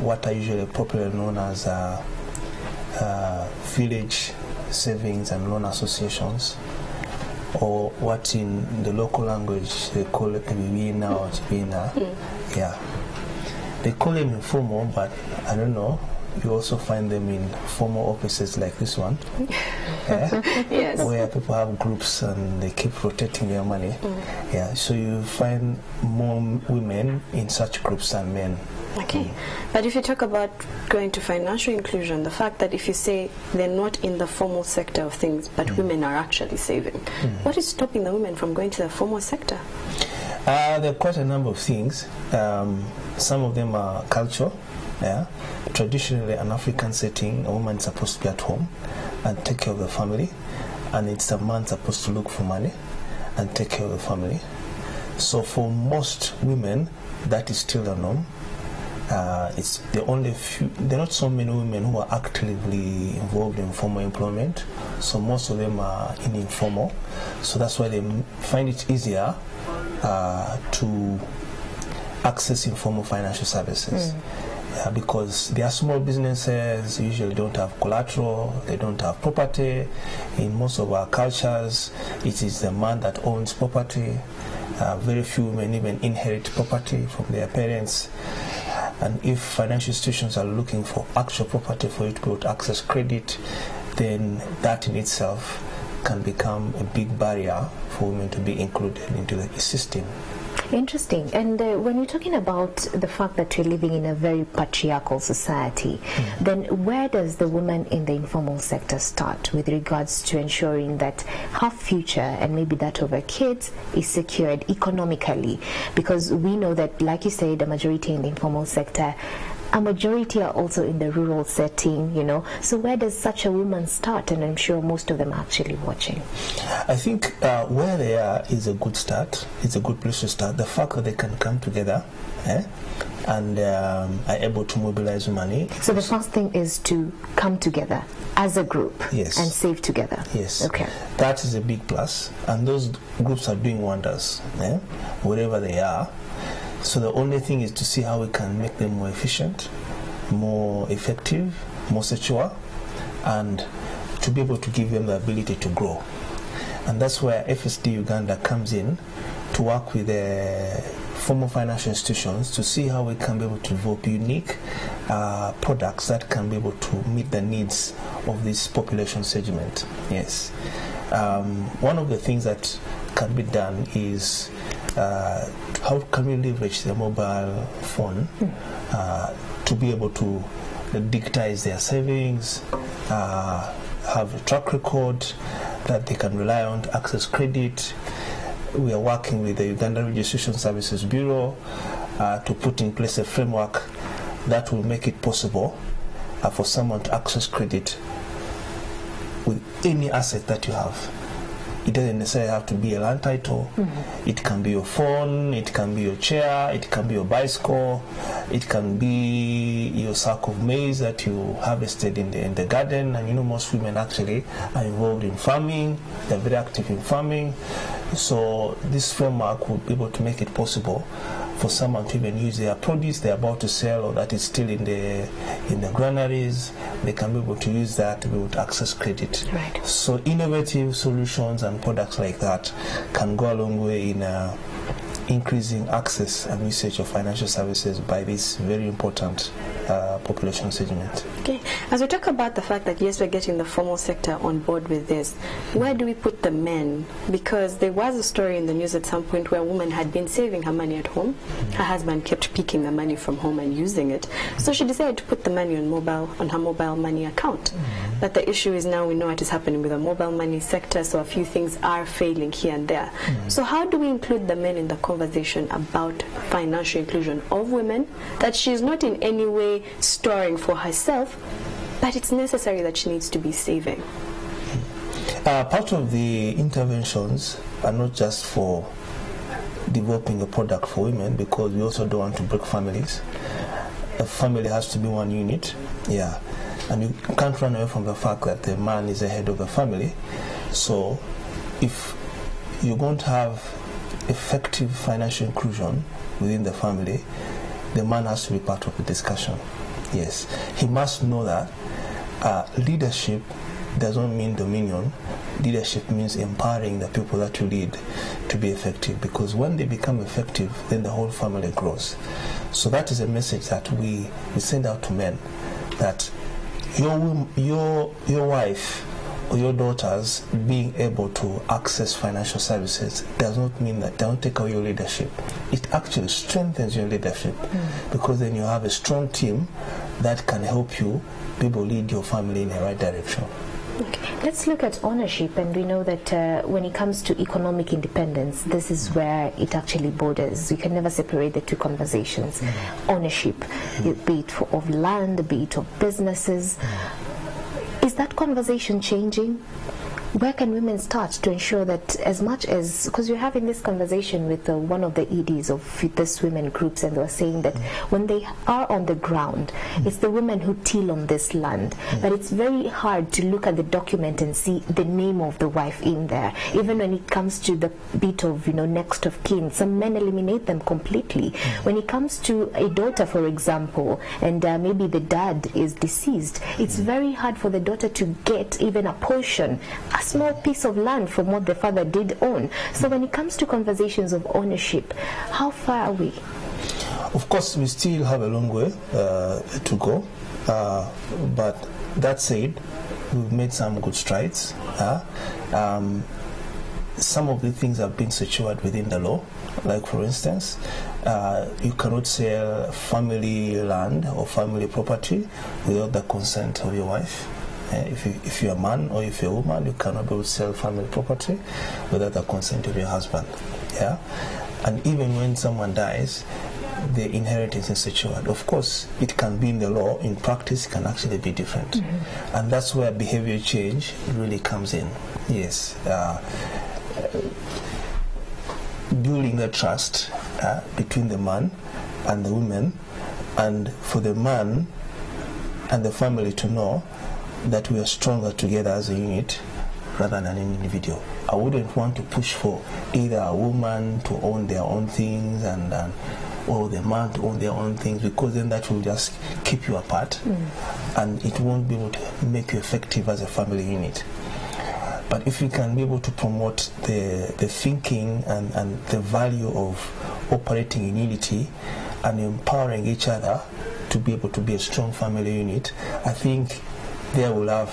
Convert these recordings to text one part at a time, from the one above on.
what are usually popularly known as village savings and loan associations, or what in the local language they call it Biwina or Chibina. Yeah. They call them informal, but I don't know. You also find them in formal offices like this one, yes, where people have groups and they keep rotating their money. Yeah, so you find more women in such groups than men. Okay, but if you talk about going to financial inclusion, the fact that if you say they're not in the formal sector of things, but women are actually saving, what is stopping the women from going to the formal sector? There are quite a number of things. Some of them are culture. Yeah. Traditionally, an African setting, a woman is supposed to be at home and take care of the family, and it's a man supposed to look for money and take care of the family. So for most women, that is still the norm. It's the only few. There are not so many women who are actively involved in formal employment. So most of them are in informal. So that's why they find it easier to access informal financial services. Yeah, because they are small businesses, usually don't have collateral, they don't have property. In most of our cultures, it is the man that owns property. Very few women even inherit property from their parents. And if financial institutions are looking for actual property for you to be able to access credit, then that in itself can become a big barrier for women to be included into the system. Interesting. And when you're talking about the fact that we're living in a very patriarchal society, then where does the woman in the informal sector start with regards to ensuring that her future and maybe that of her kids is secured economically? Because we know that, like you say, the majority in the informal sector, a majority are also in the rural setting, you know. So where does such a woman start? And I'm sure most of them are actually watching. I think where they are is a good start. It's a good place to start. The fact that they can come together and are able to mobilize money. So the first thing is to come together as a group, yes, and save together. Yes. Okay. That is a big plus. And those groups are doing wonders, wherever they are. So the only thing is to see how we can make them more efficient, more effective, more secure, and to be able to give them the ability to grow. And that's where FSD Uganda comes in to work with the formal financial institutions to see how we can be able to develop unique products that can be able to meet the needs of this population segment. Yes. One of the things that can be done is how can we leverage the mobile phone to be able to digitize their savings, have a track record that they can rely on to access credit. We are working with the Uganda Registration Services Bureau to put in place a framework that will make it possible for someone to access credit with any asset that you have. It doesn't necessarily have to be a land title. It can be your phone, it can be your chair, it can be your bicycle, it can be your sack of maize that you harvested in the garden. And you know, most women actually are involved in farming, they're very active in farming. So this framework would be able to make it possible for someone to even use their produce they're about to sell, or that is still in the granaries. They can be able to use that to be able to access credit. Right. So innovative solutions and products like that can go a long way in increasing access and usage of financial services by this very important population segment. Okay, as we talk about the fact that yes, we're getting the formal sector on board with this, where do we put the men? Because there was a story in the news at some point where a woman had been saving her money at home. Her husband kept picking the money from home and using it. So she decided to put the money on her mobile money account. But the issue is now we know what is happening with the mobile money sector, so a few things are failing here and there. So how do we include the men in the conversation about financial inclusion of women, that she's not in any way storing for herself, but it's necessary that she needs to be saving? Part of the interventions are not just for developing a product for women, because we also don't want to break families. A family has to be one unit, and you can't run away from the fact that the man is the head of the family. So if you're going to have effective financial inclusion within the family, the man has to be part of the discussion. Yes, he must know that leadership doesn't mean dominion. Leadership means empowering the people that you lead to be effective, because when they become effective, then the whole family grows. So that is a message that we send out to men, that your wife or your daughters being able to access financial services does not mean that they don't take away your leadership. It actually strengthens your leadership, because then you have a strong team that can help you be able to lead your family in the right direction. Okay. Let's look at ownership, and we know that when it comes to economic independence, this is where it actually borders. You can never separate the two conversations. Ownership, be it of land, be it of businesses. Is that conversation changing? Where can women start to ensure that, as much as, because we're having this conversation with one of the EDs of this women groups, and they were saying that when they are on the ground, it's the women who till on this land, but it's very hard to look at the document and see the name of the wife in there. Even when it comes to the bit of, next of kin, some men eliminate them completely. When it comes to a daughter, for example, and maybe the dad is deceased, it's very hard for the daughter to get even a portion, a small piece of land from what the father did own. So when it comes to conversations of ownership, how far are we? Of course, we still have a long way to go, but that said, we've made some good strides. Some of the things have been secured within the law. Like, for instance, you cannot sell family land or family property without the consent of your wife. If you're a man or if you're a woman, you cannot be able to sell family property without the consent of your husband. Yeah, and even when someone dies, the inheritance is secured. Of course, it can be in the law. In practice, it can actually be different, and that's where behavior change really comes in. Yes, building the trust between the man and the woman, and for the man and the family to know that we are stronger together as a unit rather than an individual. I wouldn't want to push for either a woman to own their own things or the man to own their own things, because then that will just keep you apart and it won't be able to make you effective as a family unit. But if you can be able to promote the thinking and the value of operating in unity and empowering each other to be able to be a strong family unit, I think they will have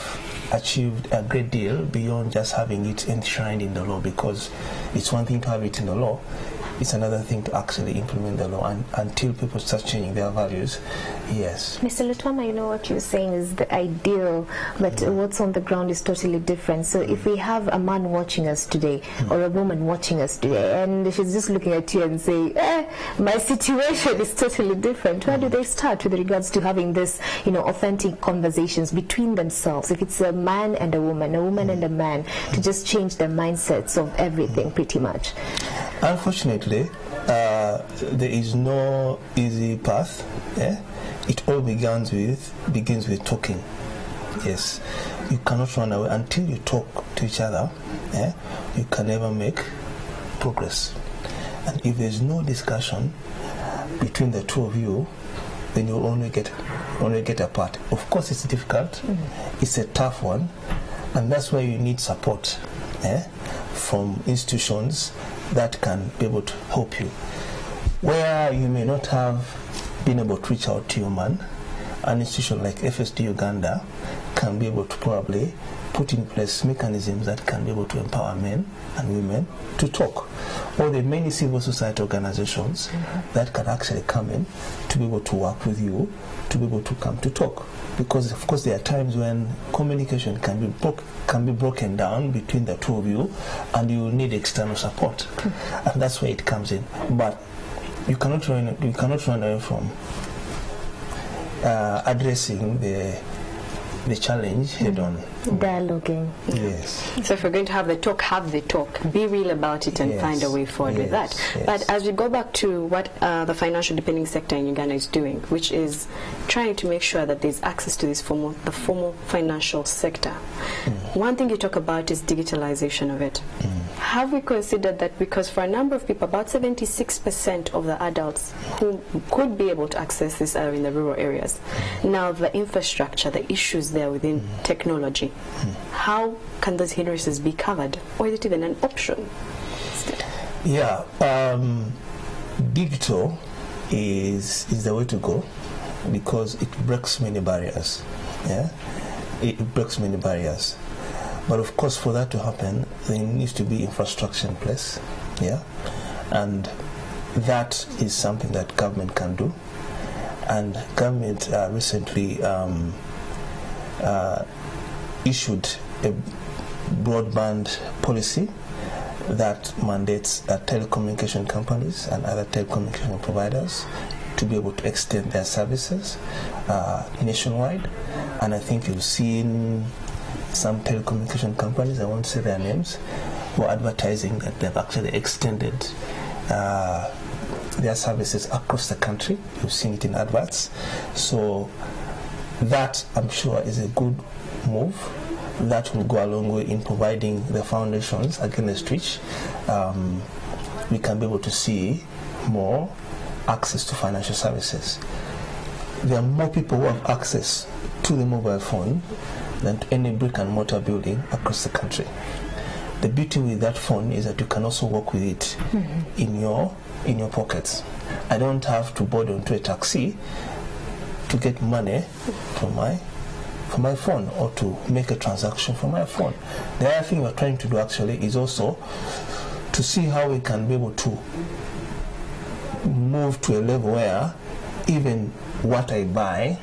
achieved a great deal beyond just having it enshrined in the law, because it's one thing to have it in the law, it's another thing to actually implement the law, and until people start changing their values. Yes. Mr. Lutwama, what you're saying is the ideal, but what's on the ground is totally different. So if we have a man watching us today or a woman watching us today, and she's just looking at you and saying, my situation is totally different, where do they start with regards to having this, authentic conversations between themselves? If it's a man and a woman and a man, to just change their mindsets of everything pretty much. Unfortunately, there is no easy path. It all begins with talking. Yes, you cannot run away until you talk to each other. You can never make progress. And if there is no discussion between the two of you, then you'll only get apart. Of course, it's difficult. It's a tough one, and that's why you need support from institutions that can be able to help you. Where you may not have been able to reach out to your man, an institution like FSD Uganda can be able to probably put in place mechanisms that can be able to empower men and women to talk. Or there are many civil society organizations that can actually come in to be able to work with you, to be able to come to talk. Because of course there are times when communication can be broken down between the two of you, and you need external support, and that's where it comes in. But you cannot run away from addressing the challenge head on. Dialoguing. Yes. So if we're going to have the talk, be real about it and find a way forward with that. Yes. But as we go back to what the financial depending sector in Uganda is doing, which is trying to make sure that there's access to the formal financial sector. One thing you talk about is digitalization of it. have we considered that, because for a number of people, about 76% of the adults who could be able to access this are in the rural areas. Now the infrastructure, the issues there within technology, how can those hindrances be covered, or is it even an option? Yeah, digital is the way to go, because it breaks many barriers. Yeah, it breaks many barriers. But of course, for that to happen, there needs to be infrastructure in place. Yeah, and that is something that government can do. And government recently issued a broadband policy that mandates that telecommunication companies and other telecommunication providers to be able to extend their services nationwide. And I think you've seen some telecommunication companies, I won't say their names, who are advertising that they've actually extended their services across the country. You've seen it in adverts. So that, I'm sure, is a good move. That will go a long way in providing the foundations against which we can be able to see more access to financial services. There are more people who have access to the mobile phone than to any brick and mortar building across the country. The beauty with that phone is that you can also walk with it in your pockets. I don't have to board onto a taxi to get money from my phone, or to make a transaction from my phone. The other thing we're trying to do actually is also to see how we can be able to move to a level where even what I buy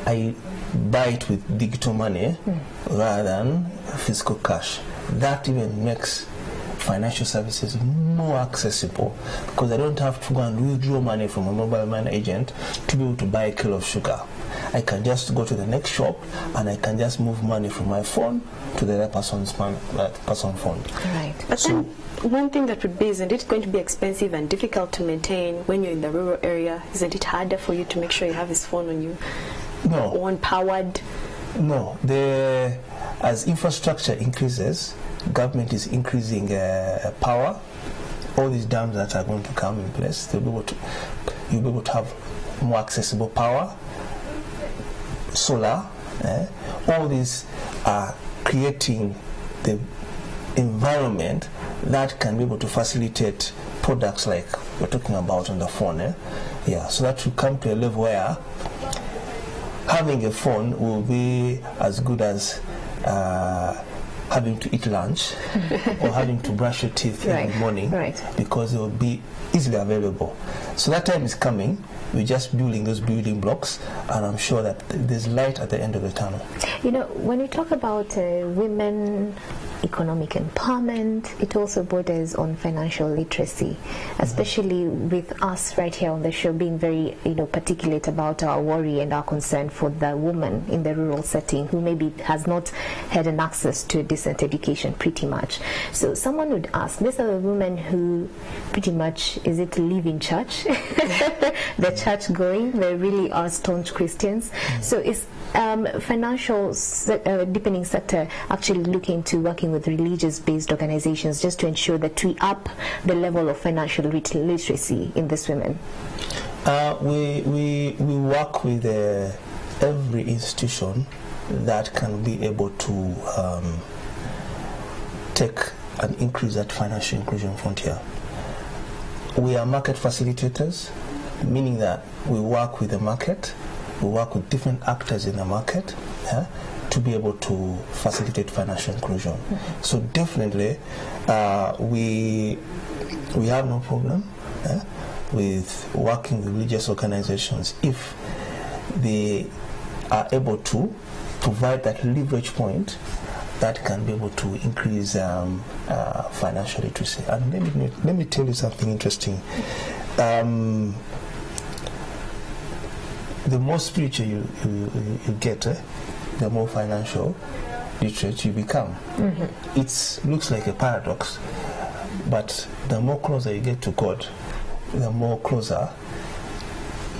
it with digital money rather than physical cash. That even makes financial services more accessible, because I don't have to go and withdraw money from a mobile money agent to be able to buy a kilo of sugar. I can just go to the next shop and I can just move money from my phone to the other person's phone. Right. But then one thing that would be, isn't it going to be expensive and difficult to maintain when you're in the rural area? Isn't it harder for you to make sure you have this phone on you? No. Powered? No. As infrastructure increases, government is increasing power. All these dams that are going to come in place, you'll be able to have more accessible power. Solar, all these are creating the environment that can be able to facilitate products like we're talking about on the phone. Yeah, so that will come to a level where having a phone will be as good as having to eat lunch or having to brush your teeth in the morning, because it will be easily available. So that time is coming. We're just building those building blocks, and I'm sure that there's light at the end of the tunnel. You know, when you talk about women economic empowerment, it also borders on financial literacy, especially with us right here on the show being very, particulate about our worry and our concern for the woman in the rural setting who maybe has not had an access to a decent education pretty much. So someone would ask, these are the women who pretty much, is it live in church? The church going, they really are staunch Christians. So is financial deepening sector actually looking to working with religious-based organizations just to ensure that we up the level of financial literacy in these women? We work with every institution that can be able to take and increase that financial inclusion frontier. We are market facilitators, meaning that we work with the market, we work with different actors in the market to be able to facilitate financial inclusion. So definitely we have no problem with working with religious organizations if they are able to provide that leverage point that can be able to increase financial literacy. And let me tell you something interesting. The more spiritual you get, the more financial literate you become. It looks like a paradox, but the more closer you get to God, the more closer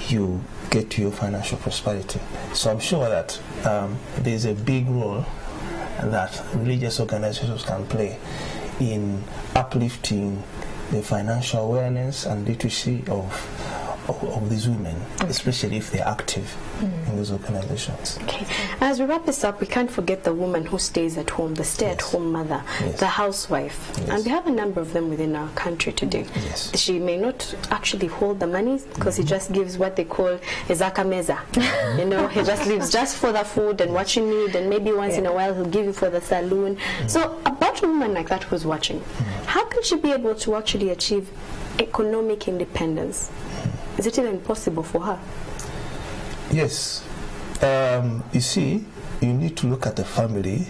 you get to your financial prosperity. So I'm sure that there's a big role that religious organizations can play in uplifting the financial awareness and literacy of these women, especially if they're active in those organizations. Okay. As we wrap this up, we can't forget the woman who stays at home, the stay-at-home mother, the housewife. And we have a number of them within our country today. She may not actually hold the money because he just gives what they call ezaka meza. You know, he just leaves just for the food and what you need, and maybe once in a while he'll give you for the saloon. So about a woman like that who's watching, how can she be able to actually achieve economic independence? Is it even possible for her? Yes. You see, you need to look at the family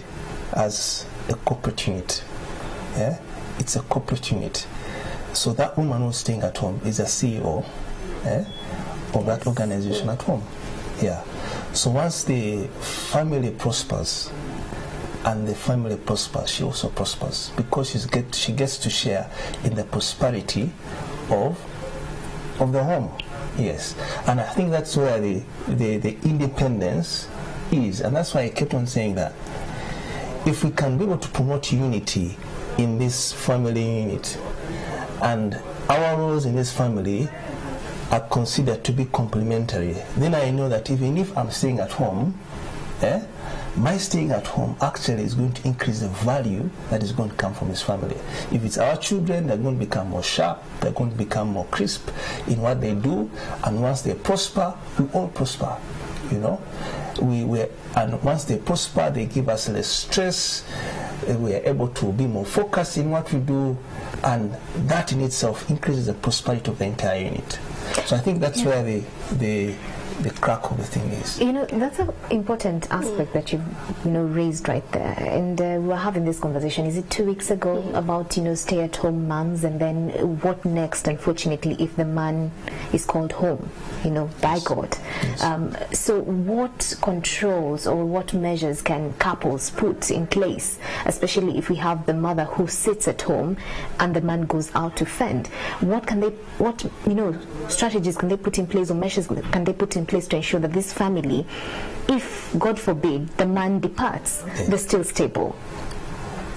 as a corporate unit. Yeah? It's a corporate unit. So that woman who's staying at home is a CEO of that organization at home. Yeah. So once the family prospers, and the family prospers, she also prospers, because she gets to share in the prosperity of the home. Yes. And I think that's where the independence is. And that's why I kept on saying that if we can be able to promote unity in this family unit, and our roles in this family are considered to be complementary, then I know that even if I'm staying at home, my staying at home actually is going to increase the value that is going to come from this family. If it's our children, they're going to become more sharp, they're going to become more crisp in what they do, and once they prosper, we all prosper, you know. And once they prosper, they give us less stress, we are able to be more focused in what we do, and that in itself increases the prosperity of the entire unit. So I think that's where the crack of the thing is. You know, that's an important aspect that you've raised right there. And we were having this conversation, is it 2 weeks ago, about stay-at-home moms, and then what next, unfortunately, if the man is called home, by God. Yes. So what controls or what measures can couples put in place, especially if we have the mother who sits at home and the man goes out to fend? What strategies can they put in place, or measures can they put in place to ensure that this family, if God forbid the man departs, they're still stable?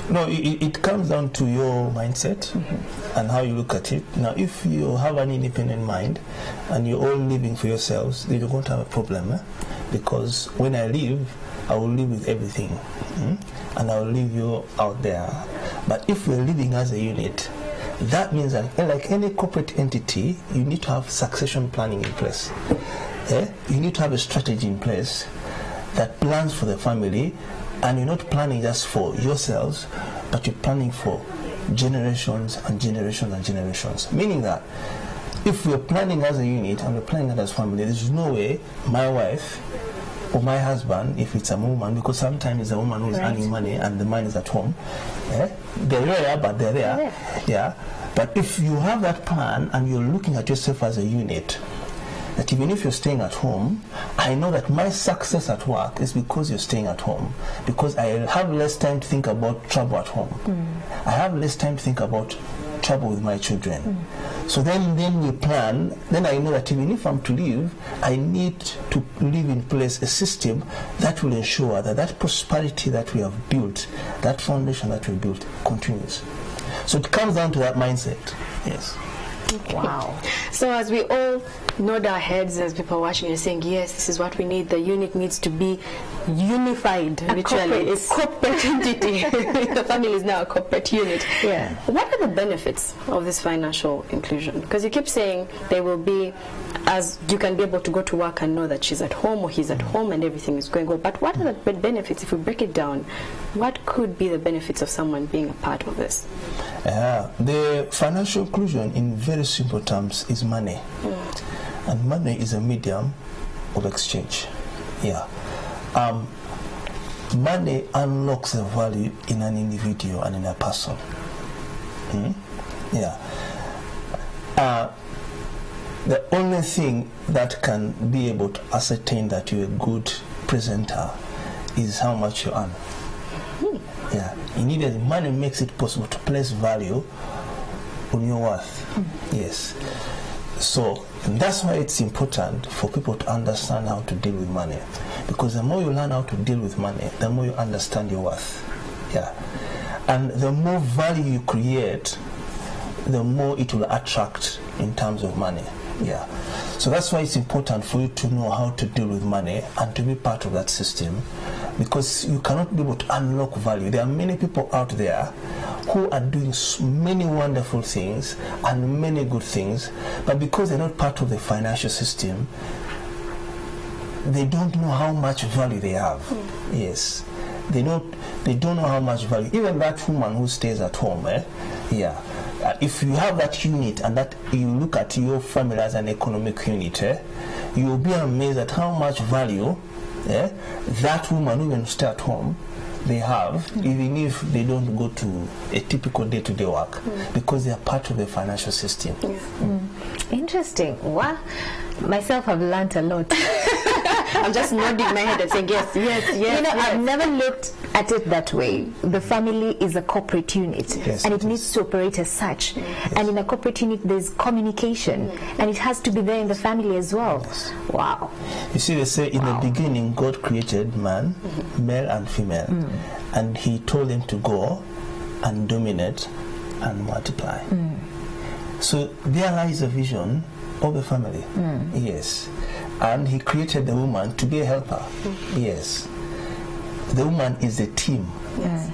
No, it comes down to your mindset and how you look at it. Now, if you have an independent mind and you're all living for yourselves, then you're going to have a problem, because when I leave, I will live with everything, and I will leave you out there. But if we're living as a unit, that means that, like any corporate entity, you need to have succession planning in place. You need to have a strategy in place that plans for the family, and you're not planning just for yourselves, but you're planning for generations and generations and generations. Meaning that if we're planning as a unit and we're planning as a family, there's no way my wife or my husband, if it's a woman, because sometimes it's a woman who's earning money and the man is at home, they're rare, but they're there. Yeah. But if you have that plan and you're looking at yourself as a unit, that even if you're staying at home, I know that my success at work is because you're staying at home, because I have less time to think about trouble at home. I have less time to think about trouble with my children. So then we plan, then I know that even if I'm to leave, I need to leave in place a system that will ensure that that prosperity that we have built, that foundation that we built, continues. So it comes down to that mindset. Yes. Okay. Wow. So as we all nod our heads as people watching and saying, yes, this is what we need, the unit needs to be unified, literally. A corporate entity. The family is now a corporate unit. Yeah. What are the benefits of this financial inclusion? Because you keep saying they will be, as you can be able to go to work and know that she's at home or he's at home and everything is going well. But what are the benefits, if we break it down? What could be the benefits of someone being a part of this? The financial inclusion, in very simple terms, is money. And money is a medium of exchange. Yeah. Money unlocks the value in an individual and in a person. Yeah. The only thing that can be able to ascertain that you're a good presenter is how much you earn. Yeah. Immediately, money makes it possible to place value on your worth. Yes. So that's why it's important for people to understand how to deal with money, because the more you learn how to deal with money, the more you understand your worth. Yeah, and the more value you create, the more it will attract in terms of money. Yeah, so that's why it's important for you to know how to deal with money and to be part of that system, because you cannot be able to unlock value. There are many people out there who are doing many wonderful things and many good things, but because they're not part of the financial system, they don't know how much value they have. Yes, they don't know how much value. Even that woman who stays at home, yeah. If you have that unit and that you look at your family as an economic unit, you will be amazed at how much value that woman who even stay at home they have, even if they don't go to a typical day-to-day work, because they are part of the financial system. Interesting. Wow. Myself, I've learned a lot. I'm just nodding my head and saying yes, yes, yes. You know, yes. I've never looked at it that way. The family is a corporate unit, yes, and it needs to operate as such. Yes. And in a corporate unit, there's communication, and it has to be there in the family as well. Yes. Wow. You see, they say in the beginning, God created man, male and female, and He told them to go and dominate and multiply. So there lies the vision of the family. Yes. And He created the woman to be a helper. Yes. The woman is the team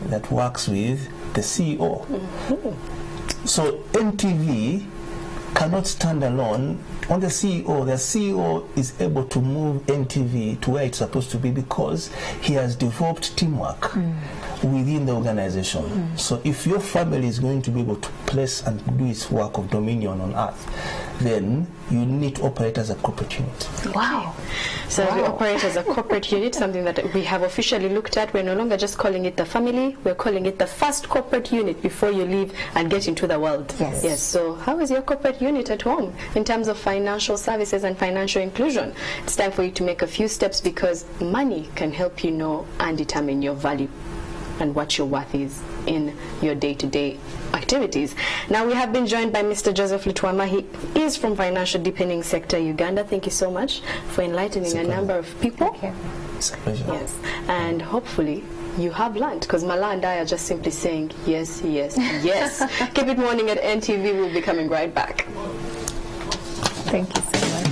that works with the CEO. So NTV cannot stand alone on the CEO. The CEO is able to move NTV to where it's supposed to be because he has developed teamwork within the organization. So if your family is going to be able to place and do its work of dominion on earth, then you need to operate as a corporate unit. Wow. So we operate as a corporate unit, something that we have officially looked at. We're no longer just calling it the family, we're calling it the first corporate unit before you leave and get into the world. Yes. Yes. So how is your corporate unit at home in terms of financial services and financial inclusion? It's time for you to make a few steps, because money can help you know and determine your value and what your worth is in your day-to-day activities. Now we have been joined by Mr. Joseph Lutwama. He is from Financial Deepening Sector Uganda. Thank you so much for enlightening a number of people. It's a pleasure. Yes, and hopefully you have learned, because Mala and I are just simply saying yes, yes, yes. Keep it morning at NTV. We'll be coming right back. Thank you so much.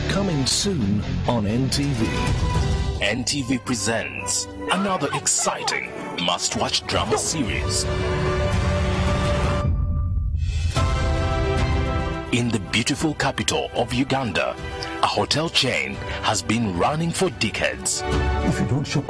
Coming soon on NTV. NTV presents another exciting must-watch drama series. In the beautiful capital of Uganda, a hotel chain has been running for decades. If you don't show